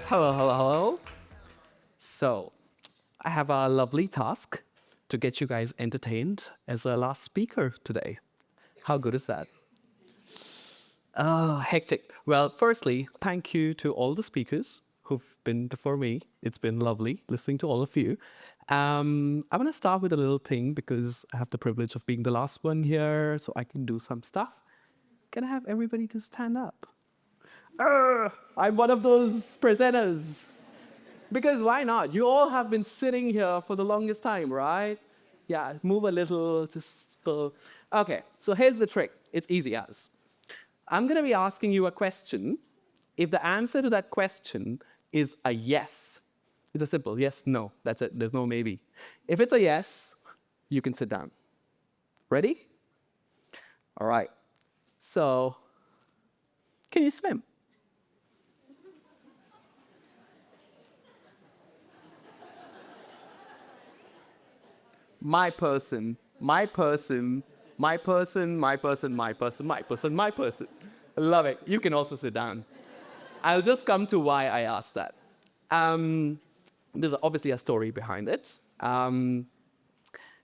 Hello, hello, hello. So, I have a lovely task to get you guys entertained as a last speaker today. How good is that? Hectic. Well, firstly, thank you to all the speakers who've been before me. It's been lovely listening to all of you. I want to start with a little thing because I have the privilege of being the last one here, so I can do some stuff. Can I have everybody to stand up? I'm one of those presenters. Because why not? You all have been sitting here for the longest time, right? Yeah, move a little, just Okay, so here's the trick. It's easy as. I'm going to be asking you a question. If the answer to that question is a yes, it's a simple yes, no. That's it. There's no maybe. If it's a yes, you can sit down. Ready? All right. So, can you swim? My person, my person, my person, my person, my person, my person, my person. Love it. You can also sit down. I'll just come to why I asked that. Um, there's obviously a story behind it.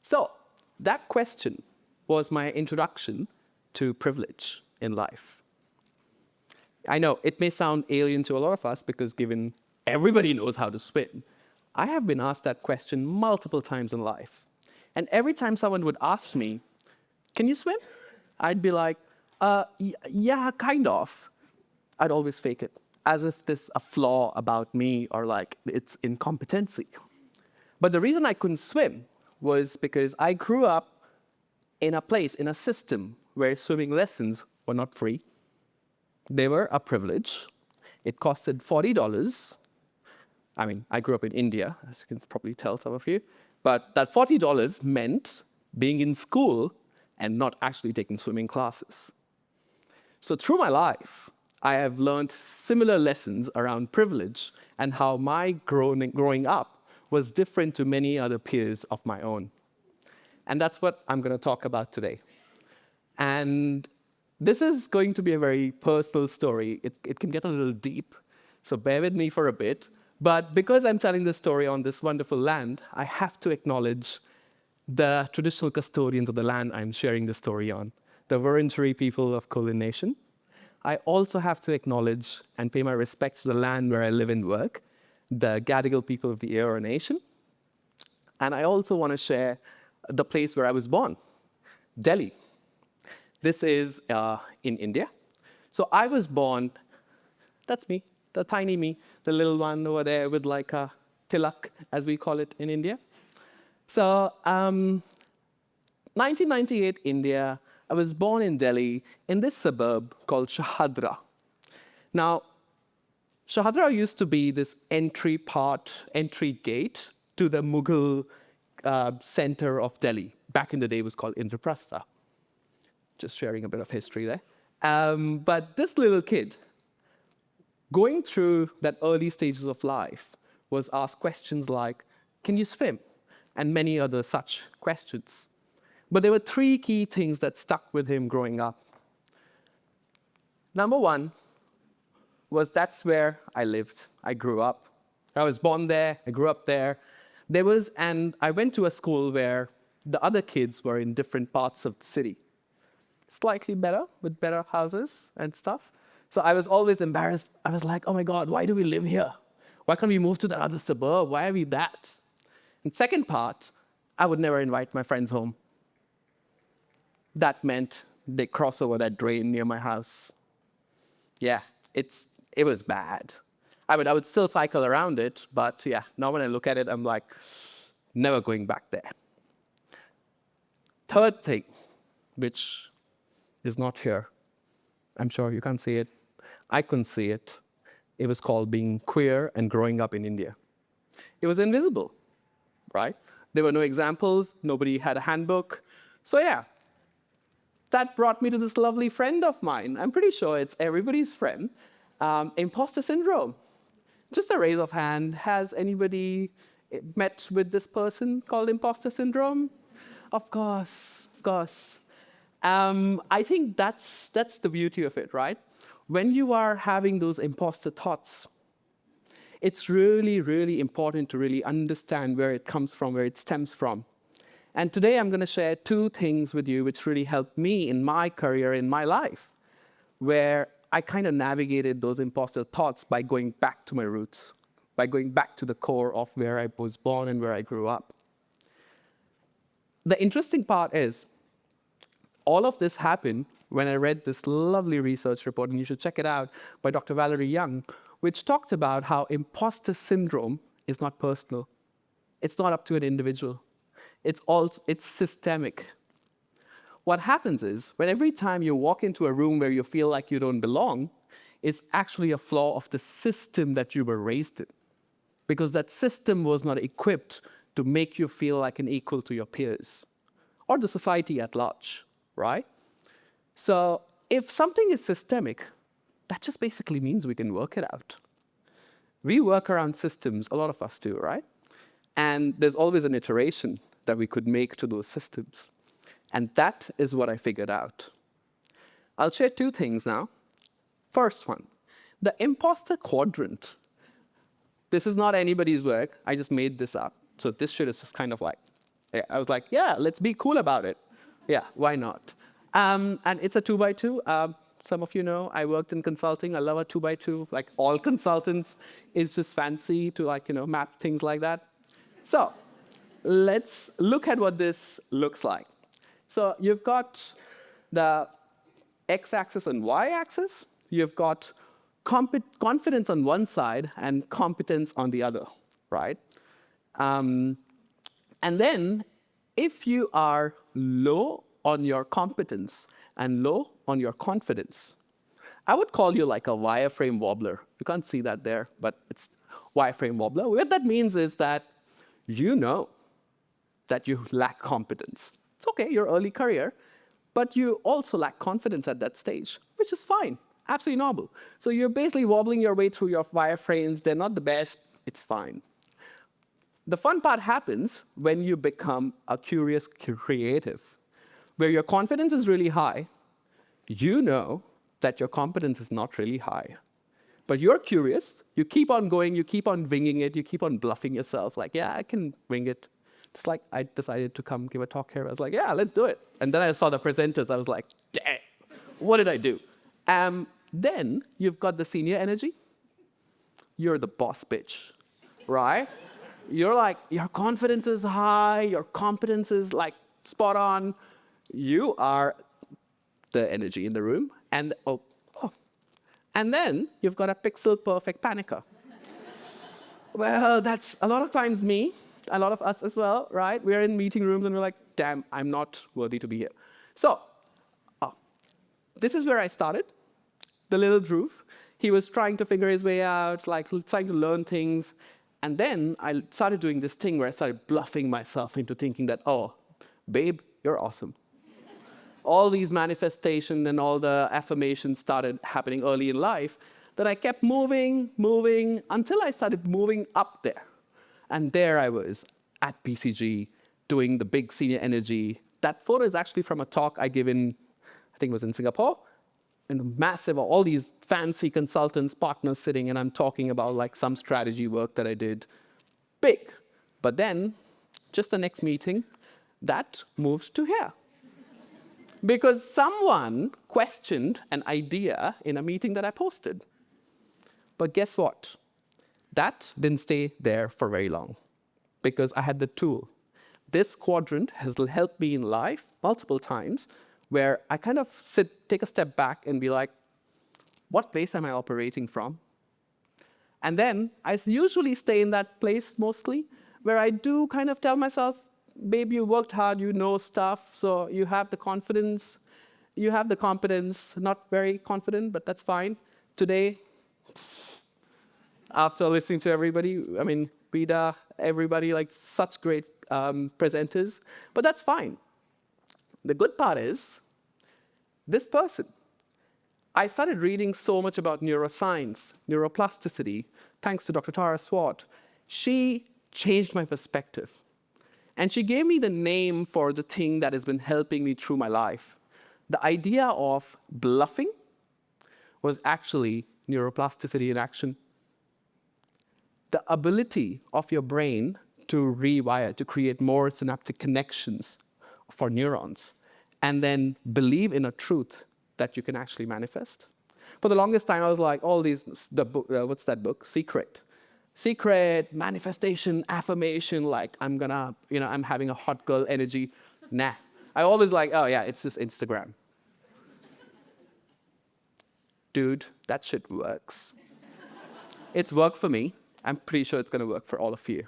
So, that question was my introduction to privilege in life. I know it may sound alien to a lot of us because given everybody knows how to swim, I have been asked that question multiple times in life. And every time someone would ask me, can you swim? I'd be like, yeah, kind of. I'd always fake it, as if there's a flaw about me or like it's incompetency. But the reason I couldn't swim was because I grew up in a place, in a system where swimming lessons were not free. They were a privilege. It costed $40. I mean, I grew up in India, as you can probably tell, some of you. But that $40 meant being in school and not actually taking swimming classes. So through my life, I have learned similar lessons around privilege and how my growing up was different to many other peers of my own. And that's what I'm going to talk about today. And this is going to be a very personal story. It can get a little deep, so bear with me for a bit. But because I'm telling this story on this wonderful land, I have to acknowledge the traditional custodians of the land I'm sharing the story on, the Wurundjeri people of Kulin Nation. I also have to acknowledge and pay my respects to the land where I live and work, the Gadigal people of the Eora Nation. And I also want to share the place where I was born, Delhi. This is in India. So I was born, that's me, the tiny me, the little one over there with like a tilak, as we call it in India. So 1998 India, I was born in Delhi in this suburb called Shahadra. Now, Shahadra used to be this entry gate to the Mughal center of Delhi. Back in the day, it was called Indraprastha. Just sharing a bit of history there. But this little kid, going through that early stages of life, was asked questions like, can you swim? And many other such questions. But there were three key things that stuck with him growing up. Number one was that's where I lived. I grew up. I was born there. I grew up there. And I went to a school where the other kids were in different parts of the city. Slightly better, with better houses and stuff. So I was always embarrassed. I was like, oh my God, why do we live here? Why can't we move to the other suburb? Why are we that? And second part, I would never invite my friends home. That meant they cross over that drain near my house. Yeah, it was bad. I would still cycle around it, but yeah, now when I look at it, I'm like, never going back there. Third thing, which is not here. I'm sure you can't see it. I couldn't see it. It was called being queer and growing up in India. It was invisible, right? There were no examples. Nobody had a handbook. So yeah, that brought me to this lovely friend of mine. I'm pretty sure it's everybody's friend. Imposter syndrome. Just a raise of hand. Has anybody met with this person called imposter syndrome? Of course, of course. I think that's the beauty of it, right? when you are having those imposter thoughts, it's really, really important to really understand where it comes from, where it stems from. And today I'm going to share 2 things with you which really helped me in my career, in my life, where I kind of navigated those imposter thoughts by going back to my roots, by going back to the core of where I was born and where I grew up. The interesting part is, all of this happened when I read this lovely research report, and you should check it out, by Dr. Valerie Young, which talked about how imposter syndrome is not personal. It's not up to an individual. It's systemic. What happens is, when every time you walk into a room where you feel like you don't belong, it's actually a flaw of the system that you were raised in. Because that system was not equipped to make you feel like an equal to your peers, or the society at large, right? So if something is systemic, that just basically means we can work it out. We work around systems, a lot of us do, right? And there's always an iteration that we could make to those systems. And that is what I figured out. I'll share 2 things now. First one, the imposter quadrant. This is not anybody's work. I just made this up. So this shit is just kind of like, I was like, yeah, let's be cool about it. Yeah, why not? And it's a 2x2. Some of you know I worked in consulting. I love a 2x2. Like all consultants is just fancy to map things like that. So let's look at what this looks like. So you've got the x-axis and y-axis. You've got confidence on one side and competence on the other, right? And then if you are low on your competence and low on your confidence, I would call you like a wireframe wobbler. You can't see that there, but it's wireframe wobbler. What that means is that you know that you lack competence. It's okay, your early career, but you also lack confidence at that stage, which is fine, absolutely normal. So you're basically wobbling your way through your wireframes. They're not the best, it's fine. The fun part happens when you become a curious creative, where your confidence is really high. You know that your competence is not really high. But you're curious, you keep on going, you keep on winging it, you keep on bluffing yourself, like, yeah, I can wing it. It's like I decided to come give a talk here. I was like, yeah, let's do it. And then I saw the presenters, I was like, damn, what did I do? Then you've got the senior energy. You're the boss bitch, right? You're like, your confidence is high, your competence is like spot on. You are the energy in the room. And and then you've got a pixel perfect panicker. Well, that's a lot of times me, a lot of us as well, right? We're in meeting rooms and we're like, damn, I'm not worthy to be here. So this is where I started. The little Dhruv, he was trying to figure his way out, like trying to learn things. And then I started doing this thing where I started bluffing myself into thinking that, oh, babe, you're awesome. All these manifestations and all the affirmations started happening early in life that I kept moving until I started moving up there. And there I was at BCG doing the big senior energy. That photo is actually from a talk I gave in, I think it was in Singapore, and massive, all these fancy consultants, partners sitting, and I'm talking about like some strategy work that I did. Big. But then, just the next meeting, that moved to here. Because someone questioned an idea in a meeting that I posted. But guess what? That didn't stay there for very long, because I had the tool. This quadrant has helped me in life multiple times, where I kind of take a step back and be like, what place am I operating from? And then I usually stay in that place mostly, where I do kind of tell myself, babe, you worked hard, you know stuff, so you have the confidence, you have the competence, not very confident, but that's fine. Today, after listening to everybody, I mean, Rita, everybody, like such great presenters, but that's fine. The good part is, this person, I started reading so much about neuroscience, neuroplasticity, thanks to Dr. Tara Swart. She changed my perspective. And she gave me the name for the thing that has been helping me through my life. The idea of bluffing was actually neuroplasticity in action. The ability of your brain to rewire, to create more synaptic connections for neurons, and then believe in a truth that you can actually manifest. For the longest time, I was like, all these, what's that book? Secret, manifestation, affirmation, like I'm gonna, I'm having a hot girl energy. Nah. I always like, oh yeah, it's just Instagram. Dude, that shit works. It's worked for me. I'm pretty sure it's gonna work for all of you.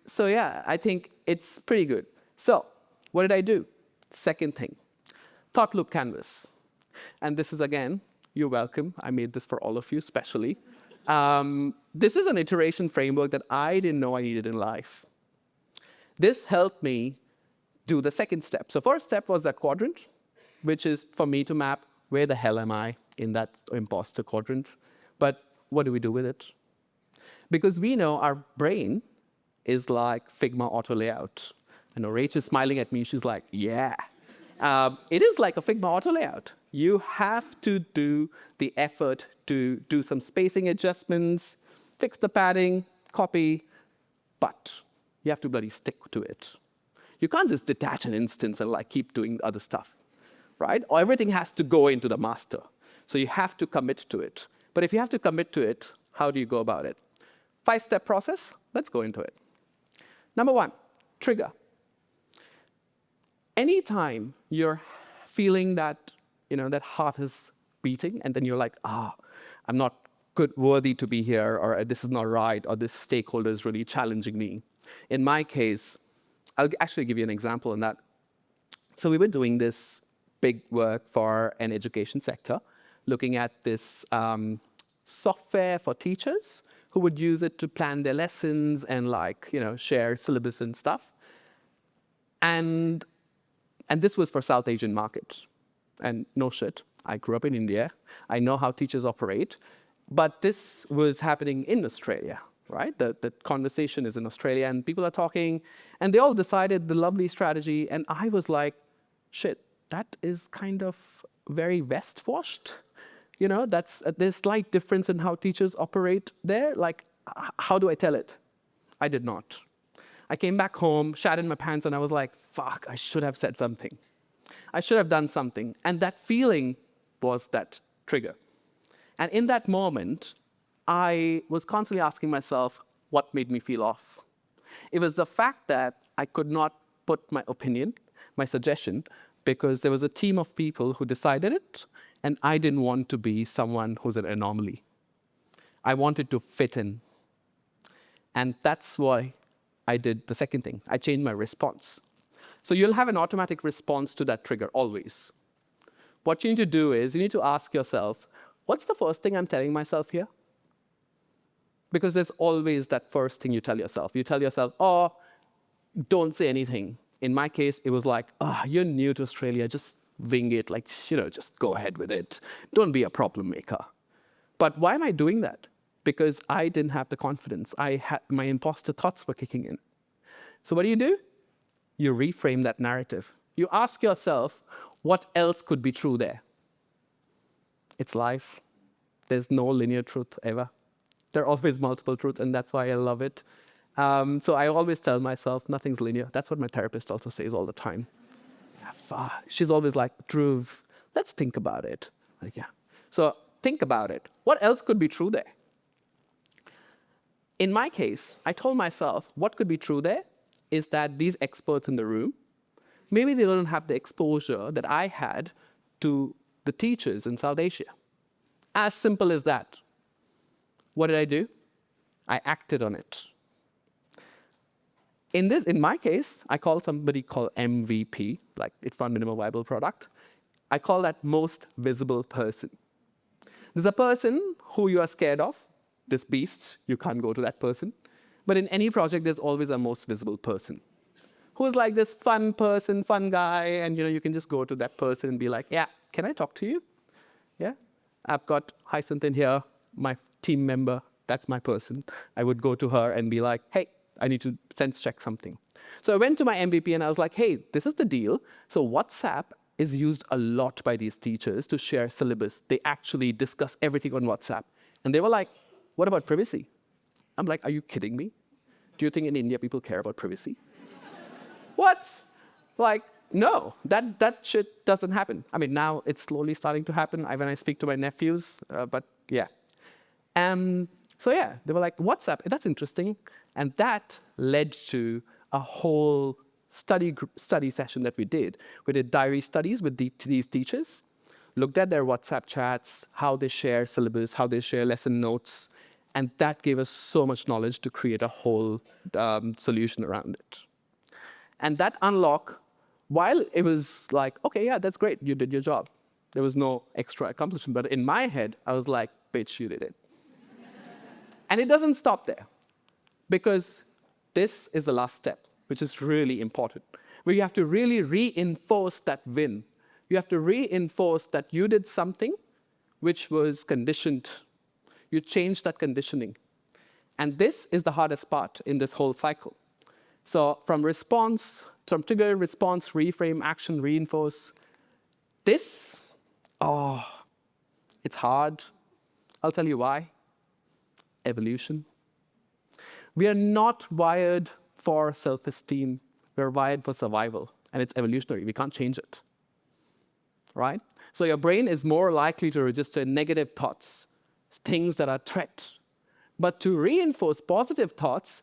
So yeah, I think it's pretty good. So, what did I do? Second thing, thought loop canvas. And this is, again, you're welcome. I made this for all of you, specially. This is an iteration framework that I didn't know I needed in life. This helped me do the second step. So first step was that quadrant, which is for me to map where the hell am I in that imposter quadrant. But what do we do with it? Because we know our brain is like Figma auto layout. I know Rach is smiling at me. She's like, yeah. It is like a Figma auto layout. You have to do the effort to do some spacing adjustments, fix the padding, copy, but you have to bloody stick to it. You can't just detach an instance and like keep doing other stuff, right? Or everything has to go into the master. So you have to commit to it. But if you have to commit to it, how do you go about it? 5-step process, let's go into it. Number 1, trigger. Anytime you're feeling that, that heart is beating, and then you're like, I'm not worthy to be here, or this is not right, or this stakeholder is really challenging me. In my case, I'll actually give you an example on that. So we were doing this big work for an education sector, looking at this software for teachers who would use it to plan their lessons and share syllabus and stuff. And this was for South Asian market. And no shit, I grew up in India. I know how teachers operate. But this was happening in Australia, right? The conversation is in Australia, and people are talking, and they all decided the lovely strategy. And I was like, shit, that is kind of very West-washed. There's slight difference in how teachers operate there. Like, how do I tell it? I did not. I came back home, shat in my pants, and I was like, fuck, I should have said something. I should have done something. And that feeling was that trigger. And in that moment, I was constantly asking myself, what made me feel off? It was the fact that I could not put my opinion, my suggestion, because there was a team of people who decided it, and I didn't want to be someone who's an anomaly. I wanted to fit in. And that's why I did the second thing. I changed my response. So you'll have an automatic response to that trigger always. What you need to do is you need to ask yourself, what's the first thing I'm telling myself here? Because there's always that first thing you tell yourself. You tell yourself, don't say anything. In my case, it was like, you're new to Australia, just wing it, just go ahead with it. Don't be a problem maker. But why am I doing that? Because I didn't have the confidence. My imposter thoughts were kicking in. So what do? You reframe that narrative. You ask yourself, what else could be true there? It's life. There's no linear truth ever. There are always multiple truths, and that's why I love it. So I always tell myself, nothing's linear. That's what my therapist also says all the time. She's always like, Dhruv, let's think about it. Like, yeah. So think about it. What else could be true there? In my case, I told myself, what could be true there is that these experts in the room, maybe they don't have the exposure that I had to the teachers in South Asia. As simple as that. What did I do? I acted on it. In my case, I call somebody called MVP, like it's not minimal viable product. I call that most visible person. There's a person who you are scared of, this beast, you can't go to that person. But in any project, there's always a most visible person who's like this fun person, fun guy, and you can just go to that person and be like, yeah, can I talk to you? Yeah, I've got Hyacinth here, my team member, that's my person. I would go to her and be like, hey, I need to sense check something. So I went to my MVP and I was like, hey, this is the deal. So WhatsApp is used a lot by these teachers to share syllabus. They actually discuss everything on WhatsApp. And they were like, what about privacy? I'm like, are you kidding me? Do you think in India people care about privacy? What? Like, no, that shit doesn't happen. I mean, now it's slowly starting to happen when I speak to my nephews, but yeah. So yeah, they were like, WhatsApp, that's interesting. And that led to a whole study session that we did. We did diary studies with these teachers, looked at their WhatsApp chats, how they share syllabus, how they share lesson notes, and that gave us so much knowledge to create a whole solution around it. And that unlock, while it was like, okay, yeah, that's great, you did your job. There was no extra accomplishment, but in my head, I was like, bitch, you did it. And it doesn't stop there, because this is the last step, which is really important, where you have to really reinforce that win. You have to reinforce that you did something which was conditioned. You changed that conditioning. And this is the hardest part in this whole cycle. So from trigger, response, reframe, action, reinforce, this, it's hard. I'll tell you why. Evolution. We are not wired for self-esteem. We're wired for survival, and it's evolutionary. We can't change it, right? So your brain is more likely to register negative thoughts, things that are threat. But to reinforce positive thoughts,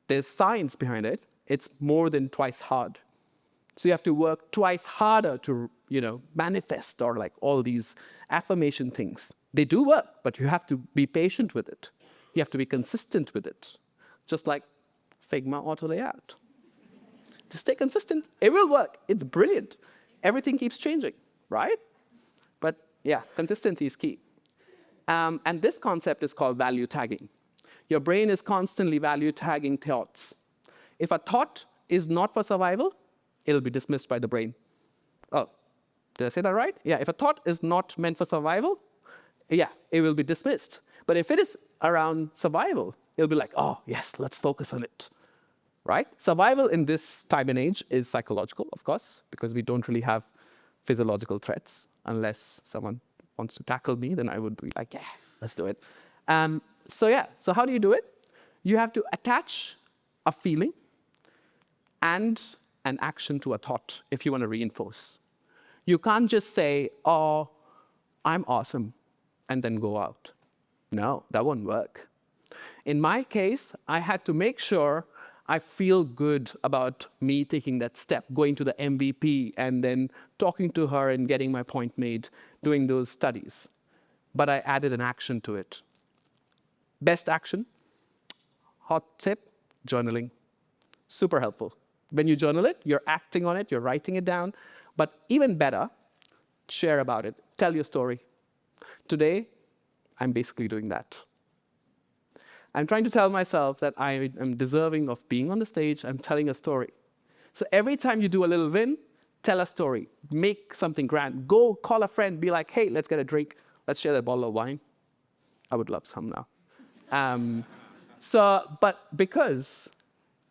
there's science behind it. It's more than twice hard. So you have to work twice harder to, manifest or like all these affirmation things. They do work, but you have to be patient with it. You have to be consistent with it. Just like Figma auto layout. Just stay consistent. It will work. It's brilliant. Everything keeps changing, right? But yeah, consistency is key. And this concept is called value tagging. Your brain is constantly value tagging thoughts. If a thought is not for survival, it'll be dismissed by the brain. Oh, did I say that right? Yeah, if a thought is not meant for survival, yeah, it will be dismissed. But if it is around survival, it'll be like, oh, yes, let's focus on it, right? Survival in this time and age is psychological, of course, because we don't really have physiological threats. Unless someone wants to tackle me, then I would be like, yeah, let's do it. So how do you do it? You have to attach a feeling and an action to a thought if you want to reinforce. You can't just say, oh, I'm awesome, and then go out. No, that won't work. In my case, I had to make sure I feel good about me taking that step, going to the MVP, and then talking to her and getting my point made, doing those studies. But I added an action to it. Best action, hot tip, journaling. Super helpful. When you journal it, you're acting on it, you're writing it down. But even better, share about it. Tell your story. Today, I'm basically doing that. I'm trying to tell myself that I am deserving of being on the stage. I'm telling a story. So every time you do a little win, tell a story. Make something grand. Go call a friend. Be like, hey, let's get a drink. Let's share that bottle of wine. I would love some now. But because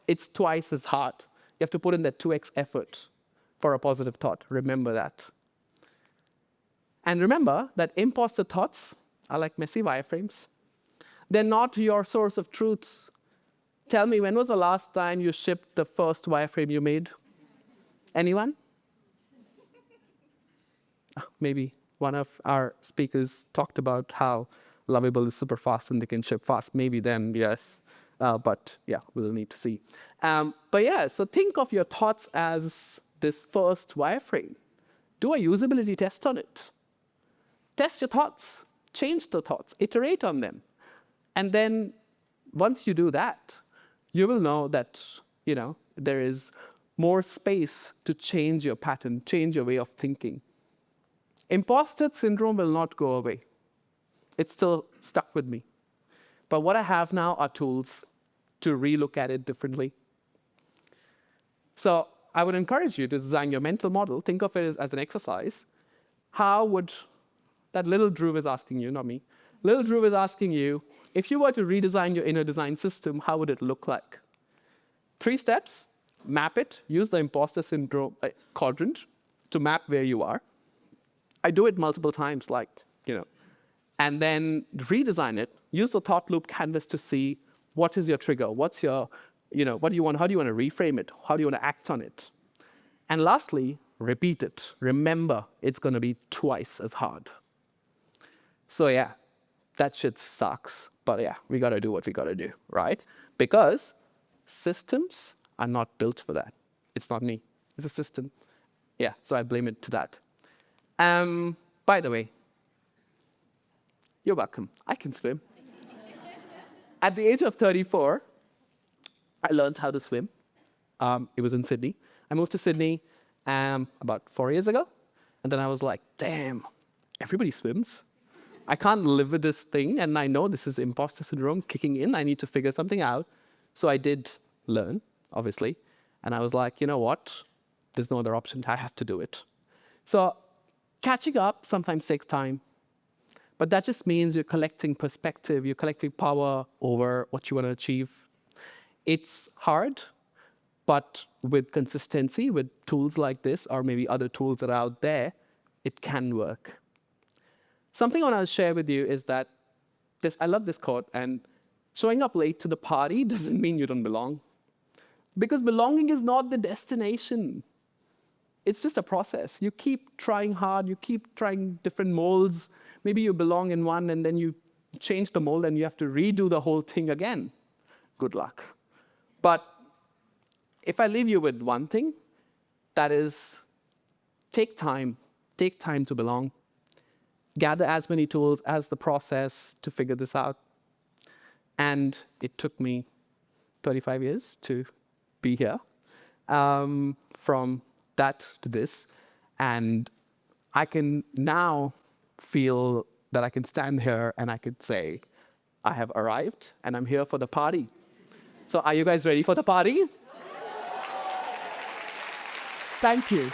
it's twice as hard, you have to put in that 2x effort for a positive thought. Remember that. And remember that imposter thoughts are like messy wireframes. They're not your source of truths. Tell me, when was the last time you shipped the first wireframe you made? Anyone? Maybe one of our speakers talked about how Lovable is super fast and they can ship fast. Maybe then, yes. But yeah, we'll need to see. But yeah, so think of your thoughts as this first wireframe. Do a usability test on it. Test your thoughts. Change the thoughts. Iterate on them. And then once you do that, you will know that, there is more space to change your pattern, change your way of thinking. Imposter syndrome will not go away. It's still stuck with me. But what I have now are tools to relook at it differently. So I would encourage you to design your mental model. Think of it as an exercise. How would that little Dhruv is asking you, not me. Little Dhruv is asking you, if you were to redesign your inner design system, how would it look like? 3 steps, map it, use the imposter syndrome quadrant, to map where you are. I do it multiple times, and then redesign it. Use the thought loop canvas to see what is your trigger, what's your, what do you want, how do you want to reframe it, how do you want to act on it. And lastly, repeat it. Remember, it's going to be twice as hard. So yeah, that shit sucks. But yeah, we got to do what we got to do, right? Because systems are not built for that. It's not me. It's a system. Yeah, so I blame it to that. By the way, you're welcome. I can swim. At the age of 34, I learned how to swim. It was in Sydney. I moved to Sydney about 4 years ago. And then I was like, damn, everybody swims. I can't live with this thing. And I know this is imposter syndrome kicking in. I need to figure something out. So I did learn, obviously. And I was like, you know what? There's no other option. I have to do it. So catching up sometimes takes time. But that just means you're collecting perspective. You're collecting power over what you want to achieve. It's hard. But with consistency, with tools like this, or maybe other tools that are out there, it can work. Something I want to share with you is that I love this quote, and showing up late to the party doesn't mean you don't belong. Because belonging is not the destination. It's just a process. You keep trying hard, you keep trying different molds. Maybe you belong in one, and then you change the mold, and you have to redo the whole thing again. Good luck. But if I leave you with one thing, that is, take time to belong. Gather as many tools as the process to figure this out. And it took me 35 years to be here, from that to this. And I can now feel that I can stand here and I could say, I have arrived and I'm here for the party. So are you guys ready for the party? Thank you.